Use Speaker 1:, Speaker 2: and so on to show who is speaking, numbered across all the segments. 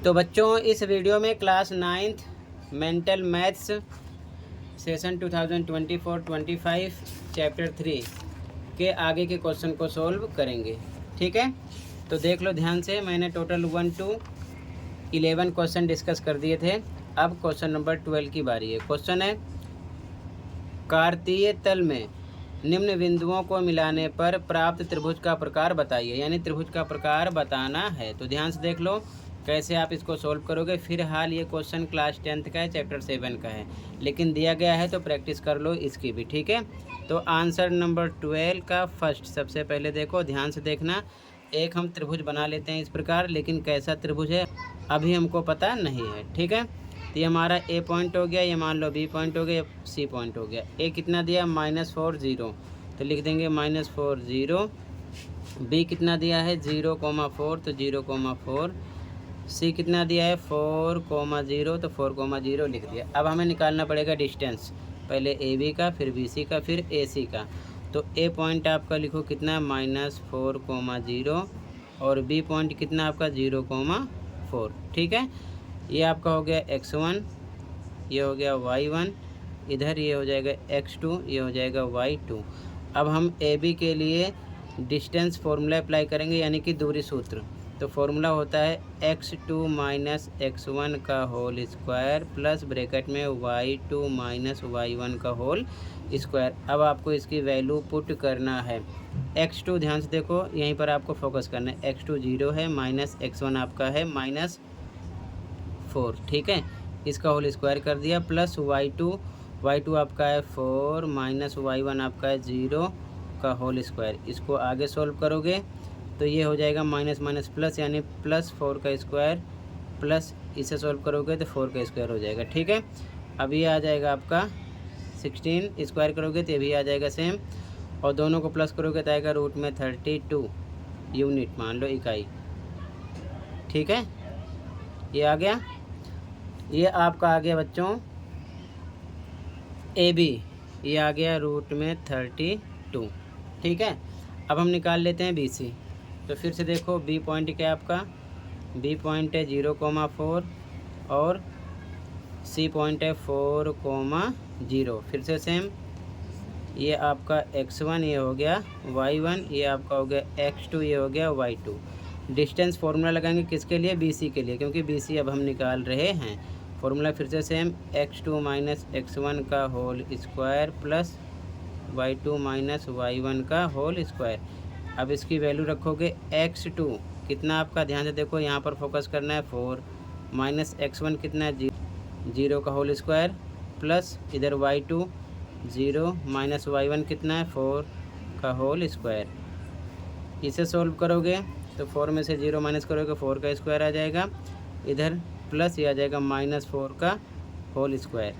Speaker 1: तो बच्चों इस वीडियो में class 9th mental maths session 2024-25 chapter 3 के आगे के क्वेश्चन को सॉल्व करेंगे। ठीक है, तो देख लो ध्यान से। मैंने टोटल 1 to 11 क्वेश्चन डिस्कस कर दिए थे। अब क्वेश्चन नंबर 12 की बारी है। क्वेश्चन है, कार्तीय तल में निम्न बिंदुओं को मिलाने पर प्राप्त त्रिभुज का प्रकार बताइए। यानी त्रिभुज का प्रकार बताना है। तो ध्यान से देख लो कैसे आप इसको सॉल्व करोगे। फिलहाल ये क्वेश्चन क्लास 10th का है, चैप्टर 7 का है, लेकिन दिया गया है तो प्रैक्टिस कर लो इसकी भी। ठीक है, तो आंसर नंबर 12 का फर्स्ट सबसे पहले देखो, ध्यान से देखना। एक हम त्रिभुज बना लेते हैं इस प्रकार, लेकिन कैसा त्रिभुज है अभी हमको पता नहीं है। ठीक है, तो ये हमारा ए पॉइंट हो गया, ये मान लो बी पॉइंट हो गया, सी पॉइंट हो गया। ए कितना दिया -4 0, तो लिख देंगे -4 0। बी कितना दिया है 0,4, तो 0,4। सी कितना दिया है 4,0, तो 4,0 लिख दिया। अब हमें निकालना पड़ेगा डिस्टेंस, पहले ए बी का, फिर बी सी का, फिर ए सी का। तो ए पॉइंट आपका लिखो कितना -4,0 और बी पॉइंट कितना आपका 0,4। ठीक है, ये आपका हो गया x1, ये हो गया y1, इधर ये हो जाएगा x2, ये हो जाएगा y2। अब हम ए बी के लिए डिस्टेंस फार्मूला अप्लाई करेंगे, यानी कि दूरी सूत्र। तो फार्मूला होता है x2 - x1 का होल स्क्वायर प्लस ब्रैकेट में y2 - y1 का होल स्क्वायर। अब आपको इसकी वैल्यू पुट करना है। x2 ध्यान से देखो, यहीं पर आपको फोकस करना है। x2 0 है, -x1 आपका है -4। ठीक है, इसका होल स्क्वायर कर दिया, प्लस y2 आपका है 4 -y1 आपका है 0 का होल स्क्वायर। इसको आगे सॉल्व करोगे तो ये हो जाएगा माइनस माइनस प्लस, यानी +4 का स्क्वायर, प्लस इसे सॉल्व करोगे तो 4 का स्क्वायर हो जाएगा। ठीक है, अब ये आ जाएगा आपका 16, स्क्वायर करोगे तो ये भी आ जाएगा सेम, और दोनों को प्लस करोगे तो आएगा √32 यूनिट, मान लो इकाई। ठीक है, ये आ गया। ये आपका आ गया बच्चों ए बी, ये आ गया √32। ठीक है, अब हम निकाल लेते हैं बी सी। तो फिर से देखो, बी पॉइंट क्या है आपका, बी पॉइंट है 0,4 और सी पॉइंट है 4,0। फिर से सेम, ये आपका x1 ये हो गया, y1 ये आपका हो गया, x2 ये हो गया, y2। डिस्टेंस फार्मूला लगाएंगे किसके लिए, बी सी के लिए, क्योंकि बी सी अब हम निकाल रहे हैं। फार्मूला फिर से सेम, x2 - x1 का whole square plus y2 - y1 का होल स्क्वायर। अब इसकी वैल्यू रखोगे, x2 कितना आपका, ध्यान से देखो यहाँ पर फोकस करना है, 4 -x1 कितना है 0 का होल स्क्वायर, प्लस इधर y2 0 -y1 कितना है 4 का होल स्क्वायर। इसे सॉल्व करोगे तो 4 में से 0 माइनस करोगे 4 का स्क्वायर आ जाएगा, इधर प्लस ये आ जाएगा -4 का होल स्क्वायर।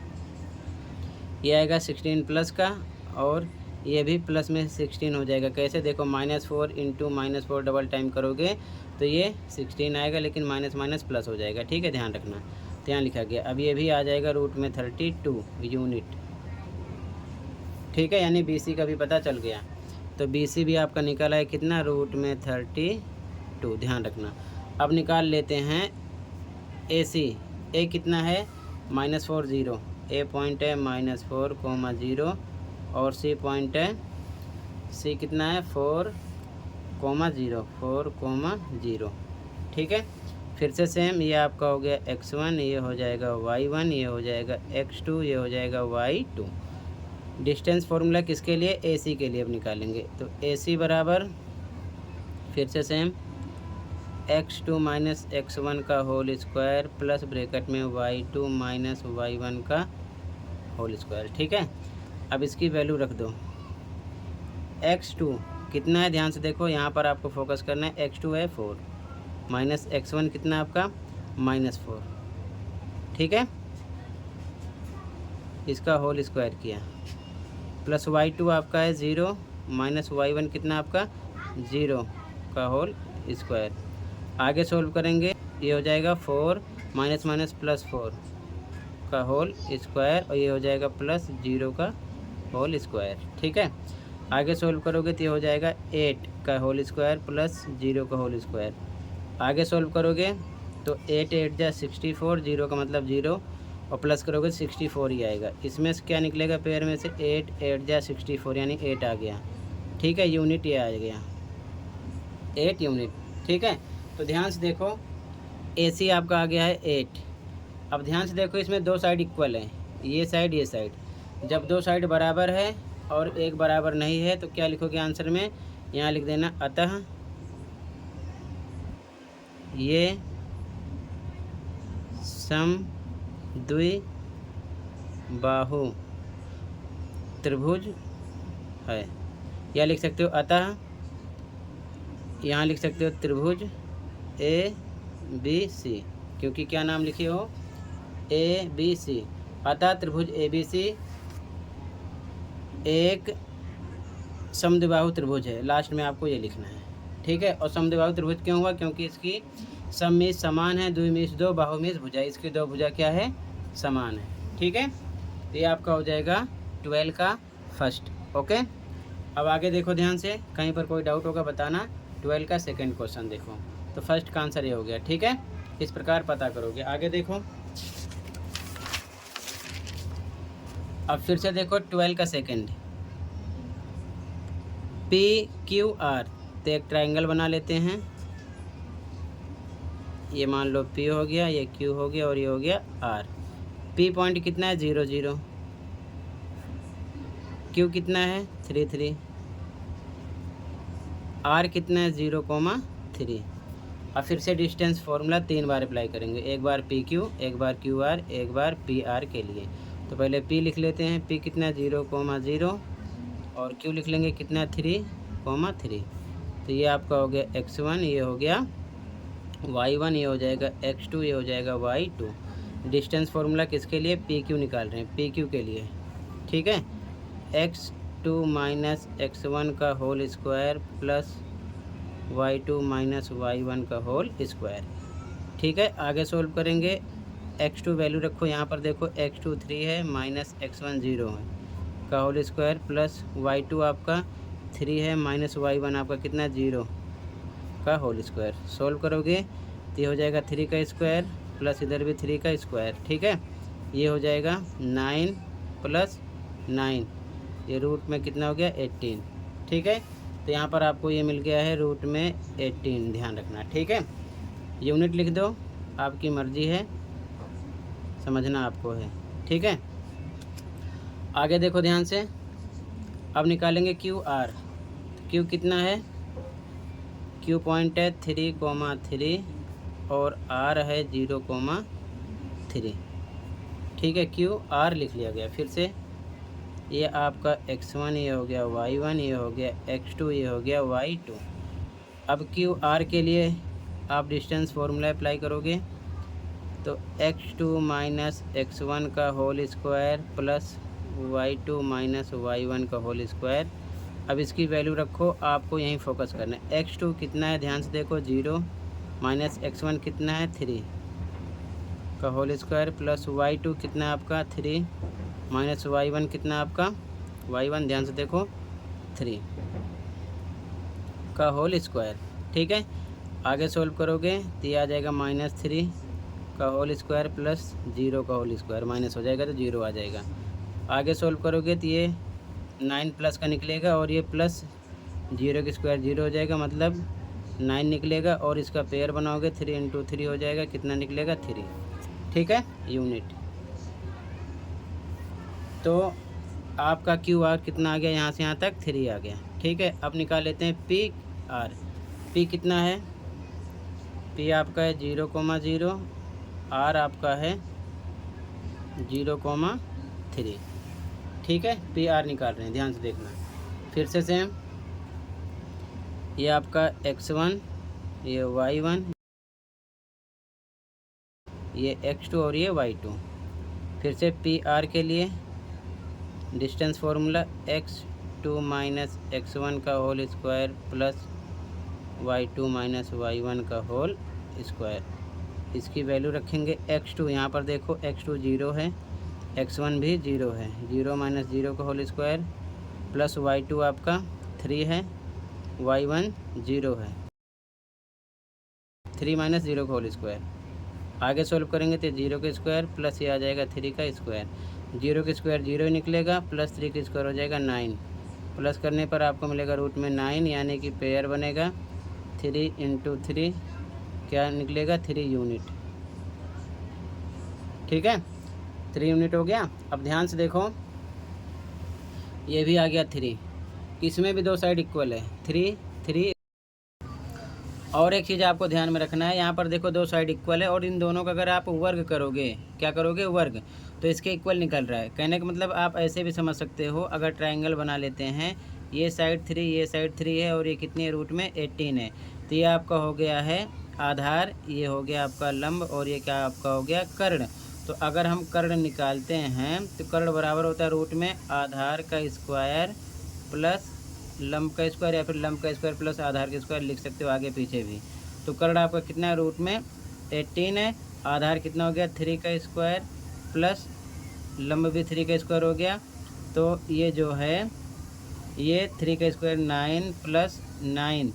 Speaker 1: ये आएगा 16 प्लस का, और ये भी प्लस में 16 हो जाएगा। कैसे देखो, -4 × -4 डबल टाइम करोगे तो ये 16 आएगा, लेकिन माइनस माइनस प्लस हो जाएगा। ठीक है, ध्यान रखना, तो यहाँ लिखा गया। अब ये भी आ जाएगा √32 यूनिट। ठीक है, यानी बी सी का भी पता चल गया। तो बी सी भी आपका निकला है कितना, √32। ध्यान रखना। अब निकाल लेते हैं ए सी। ए कितना है -4 0, ए पॉइंट है -4,0 और सी पॉइंट है, सी कितना है 4,0। ठीक है, फिर से सेम, ये आपका हो गया x1, ये हो जाएगा y1, ये हो जाएगा x2, ये हो जाएगा y2। डिस्टेंस फार्मूला किसके लिए, ए सी के लिए अब निकालेंगे। तो ए सी बराबर फिर से सेम, x2 - x1 का होल स्क्वायर प्लस ब्रैकेट में y2 - y1 का होल स्क्वायर। ठीक है, अब इसकी वैल्यू रख दो। x2 कितना है, ध्यान से देखो, यहाँ पर आपको फोकस करना है। x2 है 4 -x1 कितना आपका -4। ठीक है, इसका होल स्क्वायर किया, प्लस y2 आपका है 0 -y1 कितना आपका 0 का होल स्क्वायर। आगे सोल्व करेंगे, ये हो जाएगा 4 -+4 का होल स्क्वायर, और ये हो जाएगा +0 का होल स्क्वायर। ठीक है, आगे सोल्व करोगे तो ये हो जाएगा 8 का होल स्क्वायर प्लस 0 का होल स्क्वायर। आगे सोल्व करोगे तो 8 8 जा 64, 0 का मतलब 0 और प्लस करोगे 64 ही आएगा। इसमें से क्या निकलेगा पेयर में से 8 8 जा 64 यानी 8 आ गया। ठीक है, यूनिट ये आ गया 8 यूनिट। ठीक है, तो ध्यान से देखो AC आपका आ गया है 8। अब ध्यान से देखो इसमें दो साइड इक्वल है, ये साइड। जब दो साइड बराबर है और एक बराबर नहीं है तो क्या लिखोगे आंसर में, यहाँ लिख देना अतः ये समद्विबाहु त्रिभुज है। या लिख सकते हो अतः, यहाँ लिख सकते हो त्रिभुज ABC, क्योंकि क्या नाम लिखे हो ABC। अतः त्रिभुज ABC एक समद्विबाहु त्रिभुज है। लास्ट में आपको ये लिखना है। ठीक है, और समद्विबाहु त्रिभुज क्यों हुआ, क्योंकि इसकी सममीज समान है, द्विमीज दो, बाहुमीज भुजा, इसकी दो भुजा क्या है समान है। ठीक है, तो ये आपका हो जाएगा 12 का फर्स्ट। ओके, अब आगे देखो ध्यान से, कहीं पर कोई डाउट होगा बताना। 12 का सेकंड क्वेश्चन देखो, तो फर्स्ट का आंसर ये हो गया। ठीक है, इस प्रकार पता करोगे। आगे देखो, अब फिर से देखो 12 का सेकंड, PQR, तो एक ट्रायंगल बना लेते हैं। ये मान लो P हो गया, ये Q हो गया और ये हो गया R। P पॉइंट कितना है 0 0, Q कितना है 3 3, R कितना है 0,3। अब फिर से डिस्टेंस फॉर्मूला 3 बार अप्लाई करेंगे, एक बार PQ, एक बार QR, एक बार PR के लिए। तो पहले P लिख लेते हैं, P कितना है 0,0 और Q लिख लेंगे कितना 3,3। तो ये आपका हो गया x1, ये हो गया y1, ये हो जाएगा x2, ये हो जाएगा y2। डिस्टेंस फॉर्मूला किसके लिए, PQ निकाल रहे हैं, PQ के लिए। ठीक है, x2 माइनस x1 का whole square plus y2 minus y1 का होल स्क्वायर। ठीक है, आगे सोल्व करेंगे। x2 वैल्यू रखो यहाँ पर, देखो x2 3 है माइनस x1 0 है का होल स्क्वायर प्लस y2 आपका 3 है माइनस y1 आपका कितना 0 का होल स्क्वायर। सोल्व करोगे तो ये हो जाएगा 3 का स्क्वायर प्लस इधर भी 3 का स्क्वायर। ठीक है, ये हो जाएगा 9 प्लस 9, ये रूट में कितना हो गया 18। ठीक है, तो यहाँ पर आपको ये मिल गया है रूट में 18, ध्यान रखना। ठीक है, यूनिट लिख दो, आपकी मर्जी है, समझना आपको है। ठीक है, आगे देखो ध्यान से, अब निकालेंगे QR। Q कितना है, Q पॉइंट है 3,3 और R है 0,3। ठीक है, QR लिख लिया गया। फिर से ये आपका x1, ये हो गया y1, ये हो गया x2, ये हो गया y2। अब QR के लिए आप डिस्टेंस फॉर्मूला अप्लाई करोगे तो x2 माइनस x1 का whole square plus y2 minus y1 का होल स्क्वायर। अब इसकी वैल्यू रखो, आपको यहीं फोकस करना है। x2 कितना है ध्यान से देखो 0 माइनस x1 कितना है 3 का होल स्क्वायर प्लस y2 कितना है आपका 3 माइनस y1 कितना आपका y1 ध्यान से देखो 3 का होल स्क्वायर। ठीक है, आगे सोल्व करोगे तो ये आ जाएगा -3 का होल स्क्वायर प्लस 0 का होल स्क्वायर, माइनस हो जाएगा तो 0 आ जाएगा। आगे सोल्व करोगे तो ये 9 प्लस का निकलेगा और ये प्लस 0 का स्क्वायर 0 हो जाएगा, मतलब 9 निकलेगा और इसका पेयर बनाओगे 3 × 3 हो जाएगा, कितना निकलेगा 3। ठीक है, यूनिट। तो आपका QR कितना आ गया, यहाँ से यहाँ तक 3 आ गया। ठीक है, अब निकाल लेते हैं PR। P कितना है, P आपका है 0,0, R आपका है 0,3। ठीक है, PR निकाल रहे हैं, ध्यान से देखना। फिर से सेम, ये आपका x1, ये y1, ये x2 और ये y2। फिर से PR के लिए distance formula x2 minus x1 का whole square plus y2 minus y1 का होल स्क्वायर। इसकी वैल्यू रखेंगे x2, यहाँ पर देखो x2 0 है, x1 भी 0 है, 0 माइनस 0 का होल स्क्वायर प्लस y2 आपका 3 है, y1 0 है, 3 माइनस 0 का होल स्क्वायर। आगे सोल्व करेंगे तो 0 का स्क्वायर प्लस ये आ जाएगा 3 का स्क्वायर, 0 का स्क्वायर 0 निकलेगा, प्लस 3 का स्क्वायर हो जाएगा 9, प्लस करने पर आपको मिलेगा रूट में 9, यानी कि पेयर बनेगा 3 × 3 क्या निकलेगा 3 यूनिट। ठीक है, 3 यूनिट हो गया। अब ध्यान से देखो, ये भी आ गया 3, इसमें भी दो साइड इक्वल है, 3 3। और एक चीज़ आपको ध्यान में रखना है, यहाँ पर देखो दो साइड इक्वल है और इन दोनों का अगर आप वर्ग करोगे, क्या करोगे वर्ग, तो इसके इक्वल निकल रहा है। कहने का मतलब आप ऐसे भी समझ सकते हो, अगर ट्रायंगल बना लेते हैं, ये साइड 3 ये साइड 3 है और ये कितने रूट में 18 है, तो ये आपका हो गया है आधार, ये हो गया आपका लंब और ये क्या आपका हो गया कर्ण। तो अगर हम कर्ण निकालते हैं तो कर्ण बराबर होता है रूट में आधार का स्क्वायर प्लस लंब का स्क्वायर, या फिर लंब का स्क्वायर प्लस आधार का स्क्वायर लिख सकते हो आगे पीछे भी। तो कर्ण आपका कितना है रूट में 18 है, आधार कितना हो गया 3 का स्क्वायर प्लस लंब भी 3 का स्क्वायर हो गया, तो ये जो है ये 3 का स्क्वायर 9 प्लस 9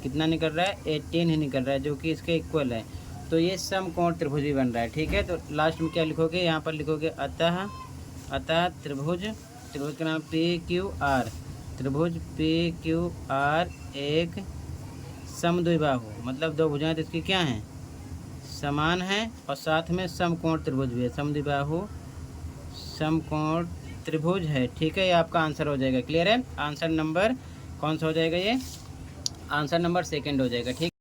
Speaker 1: कितना निकल रहा है 18 ही निकल रहा है, जो कि इसके इक्वल है। तो ये समकोण त्रिभुज भी बन रहा है। ठीक है, तो लास्ट में क्या लिखोगे, यहाँ पर लिखोगे अतः त्रिभुज का नाम PQR, त्रिभुज PQR एक समद्विबाहु, मतलब दो भुजाएं तो इसकी क्या हैं समान हैं और साथ में समकोण त्रिभुज भी है, समद्विबाहु समकोण त्रिभुज है। ठीक है, ये आपका आंसर हो जाएगा। क्लियर है, आंसर नंबर कौन सा हो जाएगा, ये आंसर नंबर 2 हो जाएगा। ठीक,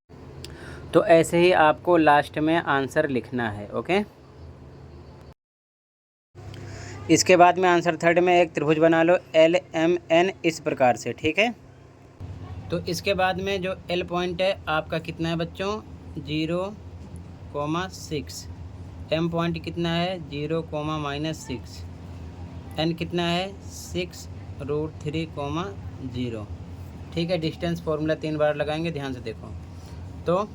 Speaker 1: तो ऐसे ही आपको लास्ट में आंसर लिखना है। ओके, इसके बाद में आंसर 3 में एक त्रिभुज बना लो LMN इस प्रकार से। ठीक है, तो इसके बाद में जो L पॉइंट है आपका कितना है बच्चों 0,6, M पॉइंट कितना है 0,-6, N कितना है 6√3,0। ठीक है, डिस्टेंस फॉर्मूला 3 बार लगाएंगे, ध्यान से देखो। तो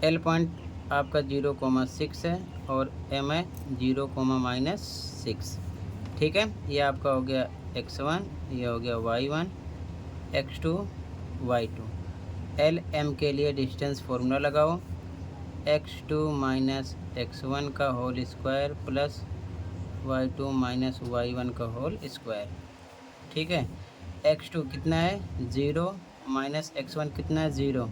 Speaker 1: L पॉइंट आपका 0,6 है और M है 0,-6। ठीक है, ये आपका हो गया x1, ये हो गया y1, x2 y2। L M के लिए डिस्टेंस फॉर्मूला लगाओ, x2 - x1 का whole square plus y2 - y1 का होल स्क्वायर। ठीक है, x2 कितना है 0 - x1 कितना है 0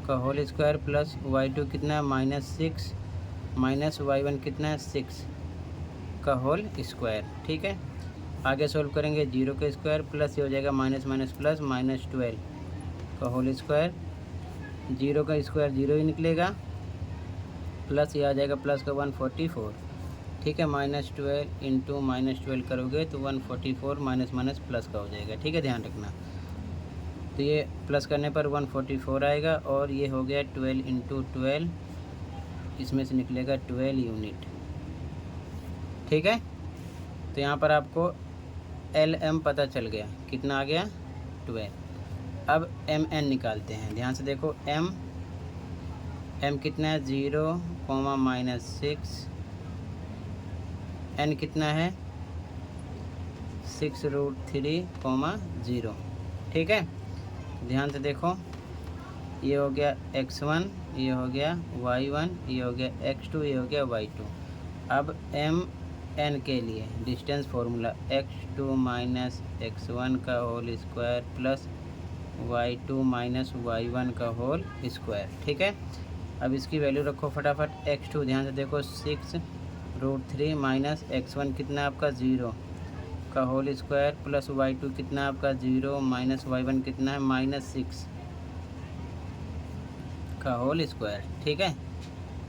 Speaker 1: का होल स्क्वायर प्लस y2 कितना है -6 - y1 कितना है 6 का होल स्क्वायर। ठीक है, आगे सोल्व करेंगे 0 का स्क्वायर प्लस ये हो जाएगा माइनस माइनस प्लस -12 का होल स्क्वायर, 0 का स्क्वायर 0 ही निकलेगा, प्लस ये आ जाएगा प्लस का 144। ठीक है, -12 × -12 करोगे तो 144 माइनस माइनस प्लस का हो जाएगा। ठीक है, ध्यान रखना। तो ये प्लस करने पर 144 आएगा और ये हो गया 12 × 12, इसमें से निकलेगा 12 यूनिट। ठीक है, तो यहाँ पर आपको LM पता चल गया, कितना आ गया 12। अब MN निकालते हैं, ध्यान से देखो। M कितना है 0,-6, N कितना है 6√3,0। ठीक है, ध्यान से देखो, ये हो गया x1, ये हो गया y1, ये हो गया x2, ये हो गया y2। अब MN के लिए डिस्टेंस फॉर्मूला x2 - x1 का whole square plus y2 - y1 का होल स्क्वायर। ठीक है, अब इसकी वैल्यू रखो फटाफट। x2 ध्यान से देखो 6√3 - x1 कितना आपका 0 का होल स्क्वायर प्लस y2 कितना आपका 0 - y1 कितना है -6 का होल स्क्वायर। ठीक है,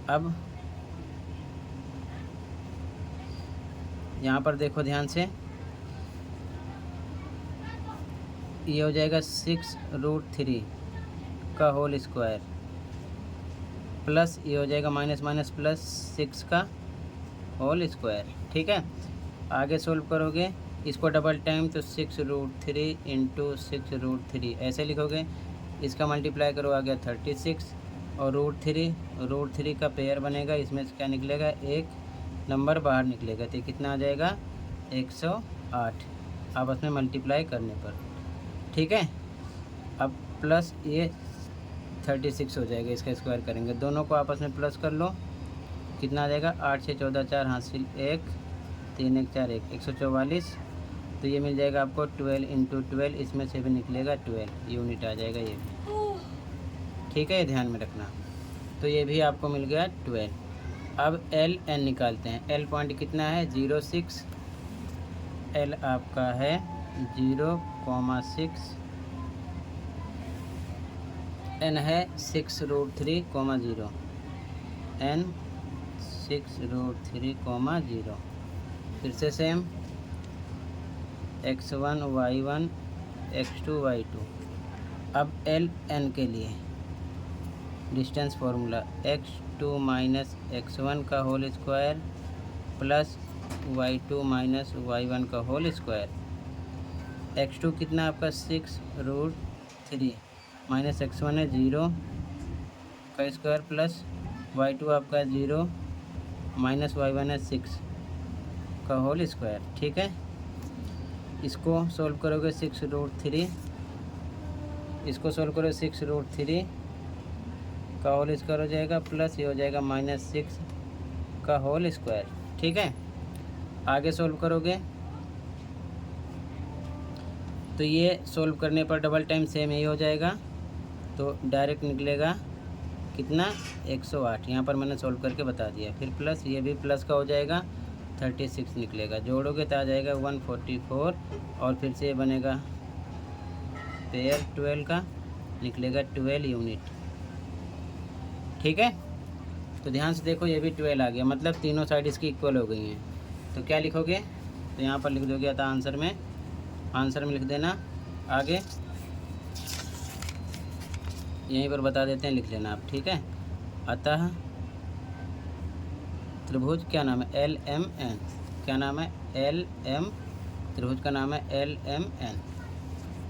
Speaker 1: अब यहाँ पर देखो ध्यान से, ये हो जाएगा 6√3 का होल स्क्वायर प्लस ये हो जाएगा माइनस माइनस प्लस 6 का होल स्क्वायर। ठीक है, आगे सोल्व करोगे इसको डबल टाइम तो 6√3 × 6√3 ऐसे लिखोगे, इसका मल्टीप्लाई करो आ गया 36 और √3 का पेयर बनेगा, इसमें से क्या निकलेगा एक नंबर बाहर निकलेगा, तो कितना आ जाएगा 108 आपस में मल्टीप्लाई करने पर। ठीक है, अब प्लस ये 36 हो जाएगा, इसका स्क्वायर करेंगे। दोनों को आपस में प्लस कर लो, कितना आ जाएगा 8 6 14 4 हासिल 1 3 1 4 1 144। तो ये मिल जाएगा आपको 12 × 12, इसमें से भी निकलेगा 12 यूनिट आ जाएगा ये भी, ठीक है, ये ध्यान में रखना। तो ये भी आपको मिल गया 12। अब एल एन निकालते हैं। एल पॉइंट कितना है 0.6, एल आपका है 0,6, एन है 6√3,0, एन 6√3,0। फिर से same x1 y1 x2 y2। अब एल एन के लिए डिस्टेंस फार्मूला x2 - x1 का whole square plus y2 - y1 का होल स्क्वायर। x2 कितना आपका 6√3 माइनस x1 है 0 का स्क्वायर प्लस y2 आपका 0 माइनस y1 है 6 का होल स्क्वायर, ठीक है। इसको सोल्व करोगे 6√3, इसको सोल्व करोगे 6√3 का होल स्क्वायर हो जाएगा प्लस ये हो जाएगा -6 का होल स्क्वायर, ठीक है। आगे सोल्व करोगे तो ये सोल्व करने पर डबल टाइम सेम यही हो जाएगा, तो डायरेक्ट निकलेगा कितना 108। यहाँ पर मैंने सोल्व करके बता दिया। फिर प्लस ये भी प्लस का हो जाएगा 36 निकलेगा, जोड़ोगे तो आ जाएगा 144 और फिर से ये बनेगा पेयर 12 का, निकलेगा 12 यूनिट, ठीक है। तो ध्यान से देखो ये भी 12 आ गया, मतलब तीनों साइड इसकी इक्वल हो गई हैं। तो क्या लिखोगे, तो यहाँ पर लिख दोगे था आंसर में लिख देना। आगे यहीं पर बता देते हैं, लिख लेना आप, ठीक है। अतः त्रिभुज क्या नाम है LMN, क्या नाम है LM, त्रिभुज का नाम है LMN।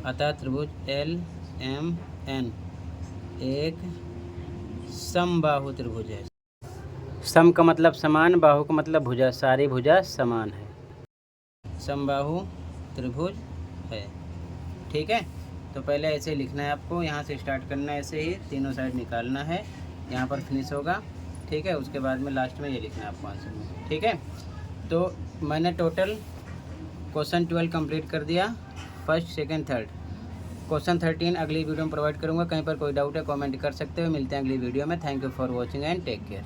Speaker 1: अतः त्रिभुज LMN एक समबाहु त्रिभुज है। सम का मतलब समान, बाहु का मतलब भुजा, सारी भुजा समान है, समबाहु त्रिभुज है, ठीक है। तो पहले ऐसे लिखना है आपको, यहाँ से स्टार्ट करना है, ऐसे ही तीनों साइड निकालना है, यहाँ पर फिनिश होगा, ठीक है। उसके बाद में लास्ट में ये लिखना है आपको आंसर में, ठीक है। तो मैंने टोटल क्वेश्चन 12 कंप्लीट कर दिया, फर्स्ट सेकंड थर्ड। क्वेश्चन 13 अगली वीडियो में प्रोवाइड करूँगा। कहीं पर कोई डाउट है कमेंट कर सकते हो। मिलते हैं अगली वीडियो में। Thank you for watching and take care.